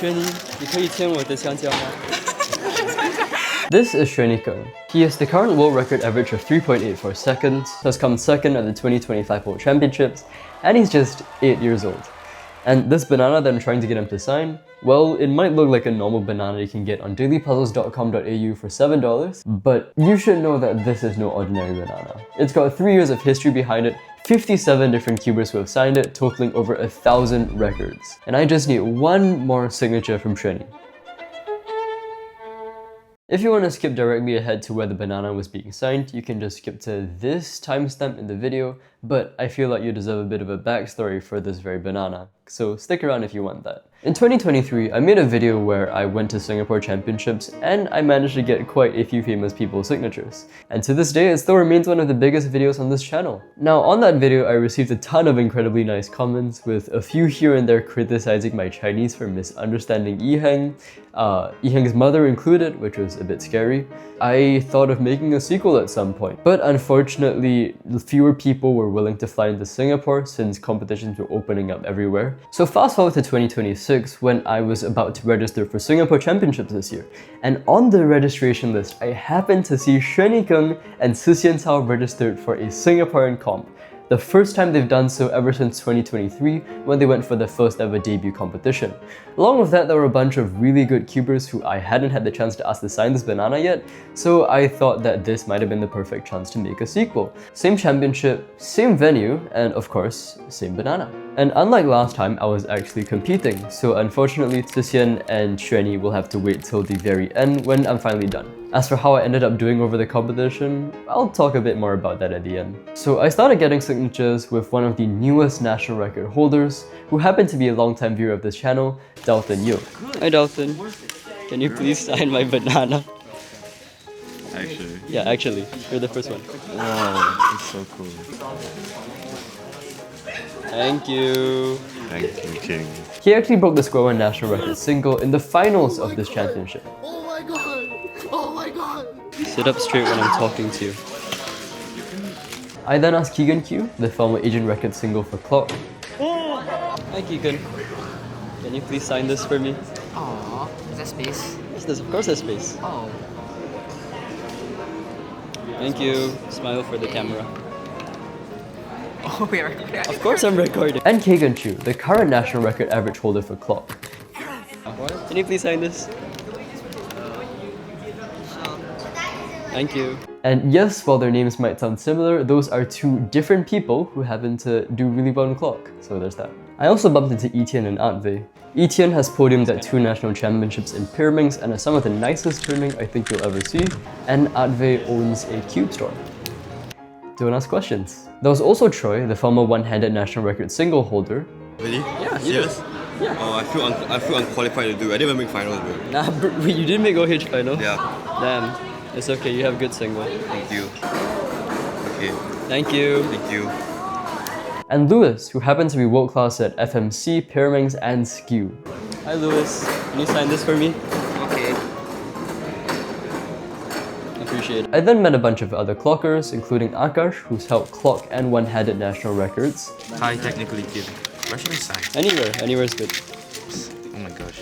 Xuanyi, 你可以牵我的香蕉吗? This is Shrey. He has the current world record average of 3.84 seconds, has come second at the 2025 World Championships, and he's just 8 years old. And this banana that I'm trying to get him to sign, well, it might look like a normal banana you can get on dailypuzzles.com.au for $7, but you should know that this is no ordinary banana. It's got 3 years of history behind it, 57 different cubers who have signed it, totaling over 1,000 records. And I just need one more signature from Xuanyi. If you want to skip directly ahead to where the banana was being signed, you can just skip to this timestamp in the video, but I feel like you deserve a bit of a backstory for this very banana, so stick around if you want that. In 2023, I made a video where I went to Singapore Championships and I managed to get quite a few famous people's signatures. And to this day, it still remains one of the biggest videos on this channel. Now, on that video, I received a ton of incredibly nice comments, with a few here and there criticizing my Chinese for misunderstanding Yichen, Yiheng's mother included, which was a bit scary. I thought of making a sequel at some point, but unfortunately, fewer people were willing to fly into Singapore since competitions were opening up everywhere. So fast forward to 2026, when I was about to register for Singapore Championships this year, and on the registration list, I happened to see Xuanyi and Zhe Hsien registered for a Singaporean comp. The first time they've done so ever since 2023, when they went for their first ever debut competition. Along with that, there were a bunch of really good cubers who I hadn't had the chance to ask to sign this banana yet, so I thought that this might have been the perfect chance to make a sequel. Same championship, same venue, and of course, same banana. And unlike last time, I was actually competing, so unfortunately Zhe Hsien and Xuanyi will have to wait till the very end when I'm finally done. As for how I ended up doing over the competition, I'll talk a bit more about that at the end. So I started getting signatures with one of the newest national record holders, who happened to be a long-time viewer of this channel, Dalton Yo. Hi Dalton, can you please sign my banana? Actually? Yeah, actually, you're the first one. Wow, it's so cool. Thank you. Thank you, King. He actually broke the Square One national record single in the finals of this championship. Oh my god! Oh my god! Sit up straight when I'm talking to you. I then asked Keagen Q, the former Asian record single for Clock. Hi Keagen. Can you please sign this for me? Aww, is that space? Yes, there's, of course there's space. Oh. Thank you. Smile for the camera. Oh, we are recording. Of course I'm recording. And Kagen Chu, the current national record average holder for Clock. Can you please sign this? Thank you. And yes, while their names might sound similar, those are two different people who happen to do really well in Clock. So there's that. I also bumped into Yitian and Advay. Yitian has podiumed at 2 national championships in Pyraminx and has some of the nicest turning I think you'll ever see. And Advay owns a cube store. Don't ask questions. There was also Troy, the former one-handed national record single holder. Really? Yeah, Serious? Yeah. Oh, I feel unqualified to do it. I didn't even make finals, bro. Nah, wait, you didn't make OH final? Yeah. Damn. It's okay, you have good single. Thank you. Okay. Thank you. Thank you. And Lewis, who happens to be world class at FMC, Pyraminx, and Skew. Hi Lewis, can you sign this for me? Okay. Appreciate it. I then met a bunch of other clockers, including Akash, who's held clock and one-handed national records. Hi, technically kid. Where should I sign? Anywhere is good. Oh my gosh.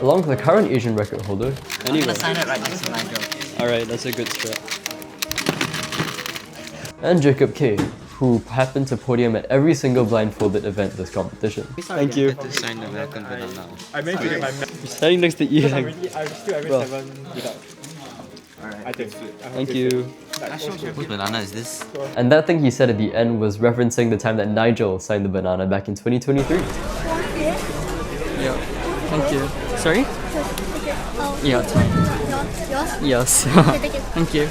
Along with the current Asian record holder. I'm Anywhere. gonna sign it right next to Inigo. Alright, that's a good strat. And Jacob K, who happened to podium at every single blindfolded event this competition. Thank you. To sign the welcome banana. I meant to get my You're standing next to because Yichen. I'm still having Bro. 7 without. Alright. I think. Thank you. Whose banana is this? And that thing he said at the end was referencing the time that Nigel signed the banana back in 2023. Yeah. Thank you. Sorry? Yeah, it's fine. Yours? Yes. Thank you. Thank you.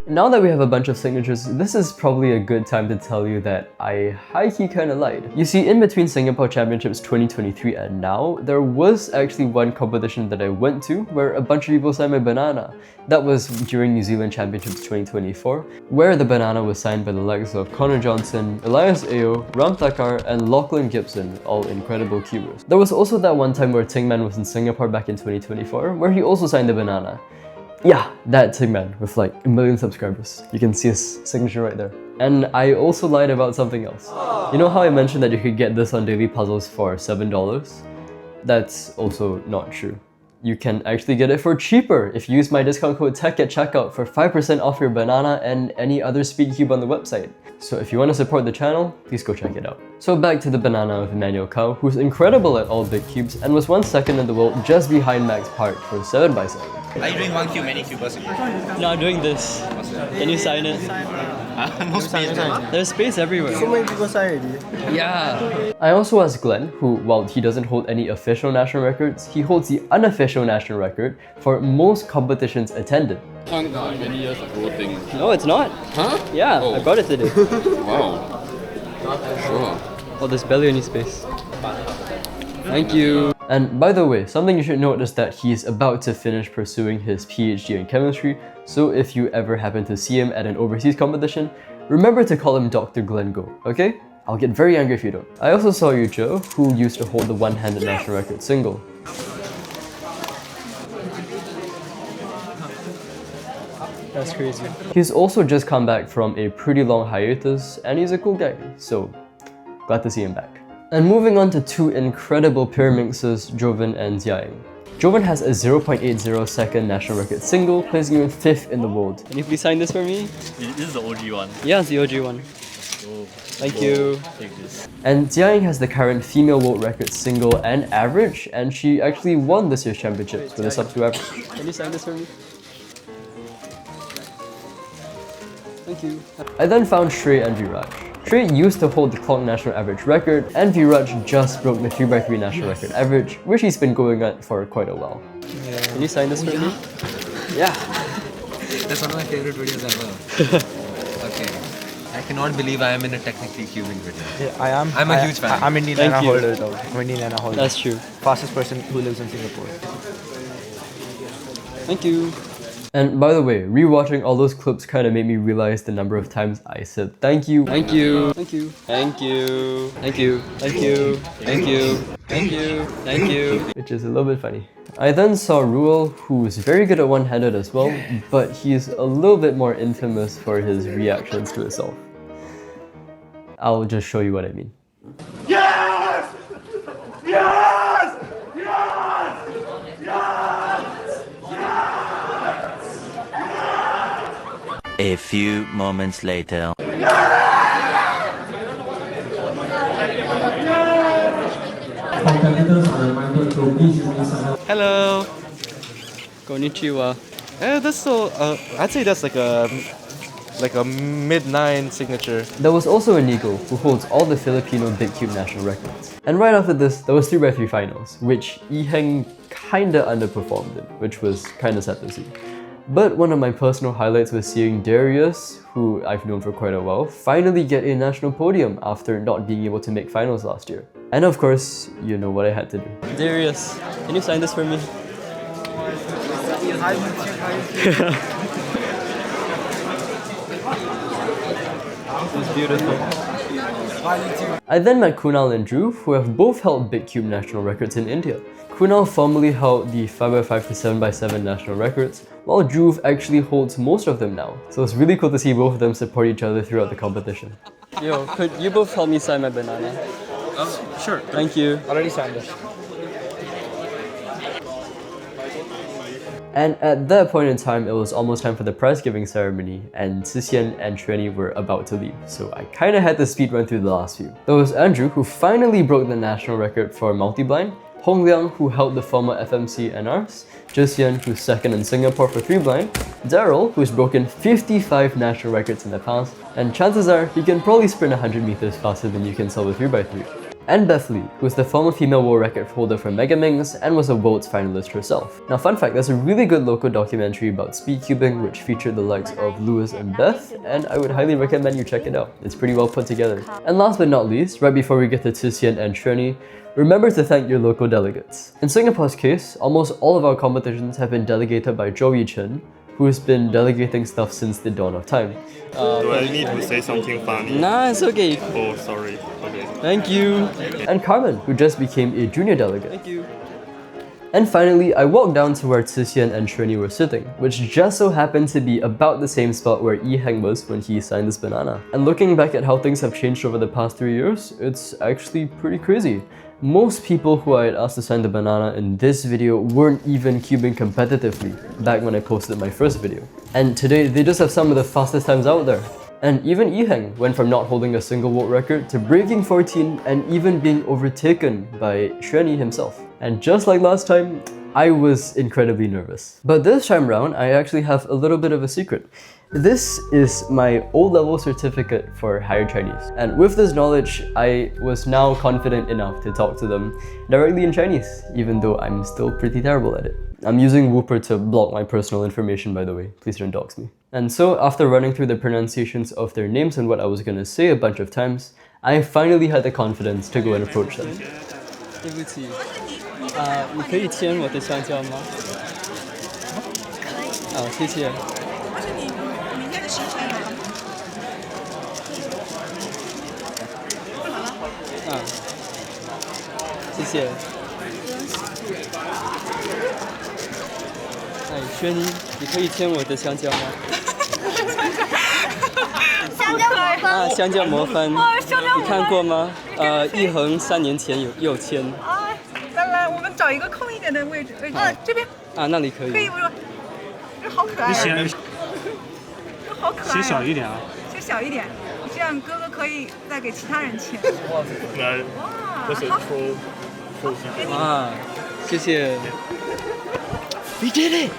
Now that we have a bunch of signatures, this is probably a good time to tell you that I high-key kinda lied. You see, in between Singapore Championships 2023 and now, there was actually one competition that I went to where a bunch of people signed my banana. That was during New Zealand Championships 2024, where the banana was signed by the likes of Connor Johnson, Elyas Ao, Ram Takar, and Lachlan Gibson, all incredible cubers. There was also that one time where Tingman was in Singapore back in 2024, where he also signed the banana. Yeah, that Tingman with like 1 million subscribers. You can see his signature right there. And I also lied about something else. You know how I mentioned that you could get this on Daily Puzzles for $7? That's also not true. You can actually get it for cheaper if you use my discount code TECH at checkout for 5% off your banana and any other speed cube on the website. So if you want to support the channel, please go check it out. So back to the banana of Emmanuel Kao, who's incredible at all big cubes and was 1 second in the world just behind Max Park for 7x7. Are you doing 1 cube, many cube or something? No, I'm doing this. Can you sign it? No space. There's space everywhere. So many people signed already. Yeah. I also asked Glen, who, while he doesn't hold any official national records, he holds the unofficial national record for most competitions attended. No, it's not. Huh? Yeah, Oh. I brought it today. Wow. Sure. Oh, there's barely any space. Thank you. And by the way, something you should note is that he's about to finish pursuing his PhD in chemistry, so if you ever happen to see him at an overseas competition, remember to call him Dr. Glen Go, okay? I'll get very angry if you don't. I also saw Yuzhe, who used to hold the one-handed national record single. That's crazy. He's also just come back from a pretty long hiatus, and he's a cool guy, so glad to see him back. And moving on to 2 incredible peer mixers, Jovan and Jiaying. Jovan has a 0.80 second national record single, placing him 5th in the world. Can you please sign this for me? This is the OG one. Yeah, it's the OG one. Thank you. Take this. And Jiaying has the current female world record single and average, and she actually won this year's championships with a sub 2 average. Can you sign this for me? Thank you. I then found Shrey and Viraj. Shrey used to hold the clock national average record, and Viraj just broke the 3x3 national record average, which he's been going at for quite a while. Can you sign this for me? Yeah. That's one of my favorite videos ever. Okay. I cannot believe I am in a technically cubing video. Yeah, I am. I'm a huge fan. I'm Indian Thank Lana you. holder though. I'm Indian Lana holder. That's true. Fastest person who lives in Singapore. Thank you. And by the way, rewatching all those clips kind of made me realize the number of times I said thank you. Thank you. Thank you. Thank you. Thank you. Thank you. Thank you. Thank you. Thank you. Which is a little bit funny. I then saw Reuel, who's very good at one-handed as well, but he's a little bit more infamous for his reactions to himself. I'll just show you what I mean. Yes! Yes! Yes! Yes! A few moments later. Hello. Konnichiwa. That's so. I'd say that's like a mid-9 signature. There was also Inigo, who holds all the Filipino Big Cube national records. And right after this, there was 3x3 finals, which Yichen kinda underperformed in, which was kinda sad to see. But one of my personal highlights was seeing Darius, who I've known for quite a while, finally get a national podium after not being able to make finals last year. And of course, you know what I had to do. Darius, can you sign this for me? It's beautiful. I then met Kunal and Dhruv, who have both held Big Cube national records in India. Kunal formerly held the 5x5 to 7x7 national records, while Dhruv actually holds most of them now. So it's really cool to see both of them support each other throughout the competition. Yo, could you both help me sign my banana? Sure. Thank you. Already signed it. And at that point in time, it was almost time for the prize giving ceremony, and Qixian and Xuanyi were about to leave, so I kinda had to speed run through the last few. There was Andrew, who finally broke the national record for multi-blind, Liang, who held the former FMC NRs, Zhe Hsien, who's second in Singapore for 3-blind, Daryl, who's broken 55 national records in the past, and chances are he can probably sprint 100 meters faster than you can sell the 3x3. And Beth Lee, who's the former female world record holder for Mega Mings and was a Worlds finalist herself. Now fun fact, there's a really good local documentary about speed cubing which featured the likes of Lewis and Beth, and I would highly recommend you check it out. It's pretty well put together. And last but not least, right before we get to Qixian and Xuanyi, remember to thank your local delegates. In Singapore's case, almost all of our competitions have been delegated by Yichen, who's been delegating stuff since the dawn of time. Do I need to say something funny? Nah, it's okay. Oh, sorry. Okay. Thank you. And Carmen, who just became a junior delegate. Thank you. And finally, I walked down to where Qixian and Xuanyi were sitting, which just so happened to be about the same spot where Yichen was when he signed this banana. And looking back at how things have changed over the past 3 years, it's actually pretty crazy. Most people who I had asked to sign the banana in this video weren't even cubing competitively back when I posted my first video. And today they just have some of the fastest times out there. And even Yichen went from not holding a single world record to breaking 14 and even being overtaken by Xuanyi himself. And just like last time, I was incredibly nervous. But this time round, I actually have a little bit of a secret. This is my O-level certificate for higher Chinese. And with this knowledge, I was now confident enough to talk to them directly in Chinese, even though I'm still pretty terrible at it. I'm using Whooper to block my personal information, by the way. Please don't dox me. And so, after running through the pronunciations of their names and what I was gonna say a bunch of times, I finally had the confidence to go and approach them. 对不起，你可以牵我的香蕉吗？可以。谢谢。而且你明天的行程有吗？好了。谢谢。轩妮，你可以牵我的香蕉吗？香蕉魔方。香蕉魔方。你看过吗？一恒3年前有签。来，我们找一个空一点的位置。这边。那里可以。可以不？这好可爱。这好可爱。写小一点啊。写小一点，这样哥哥可以再给其他人签。来，这是抽。谢谢。We did it!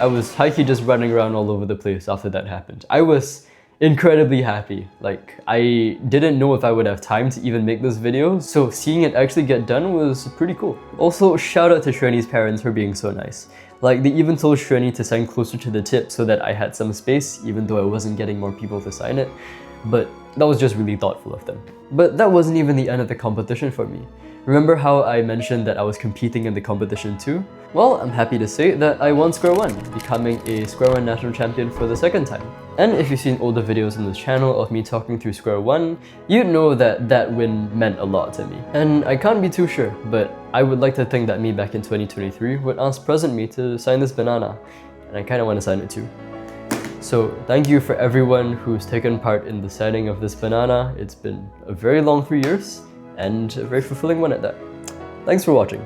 I was high-key just running around all over the place after that happened. I was incredibly happy. Like, I didn't know if I would have time to even make this video, so seeing it actually get done was pretty cool. Also, shout out to Xuanyi's parents for being so nice. Like, they even told Xuanyi to sign closer to the tip so that I had some space, even though I wasn't getting more people to sign it. But that was just really thoughtful of them. But that wasn't even the end of the competition for me. Remember how I mentioned that I was competing in the competition too? Well, I'm happy to say that I won Square 1, becoming a Square 1 national champion for the second time. And if you've seen older videos on this channel of me talking through Square 1, you'd know that that win meant a lot to me. And I can't be too sure, but I would like to think that me back in 2023 would ask present me to sign this banana, and I kinda wanna sign it too. So thank you for everyone who's taken part in the signing of this banana. It's been a very long 3 years, and a very fulfilling one at that. Thanks for watching.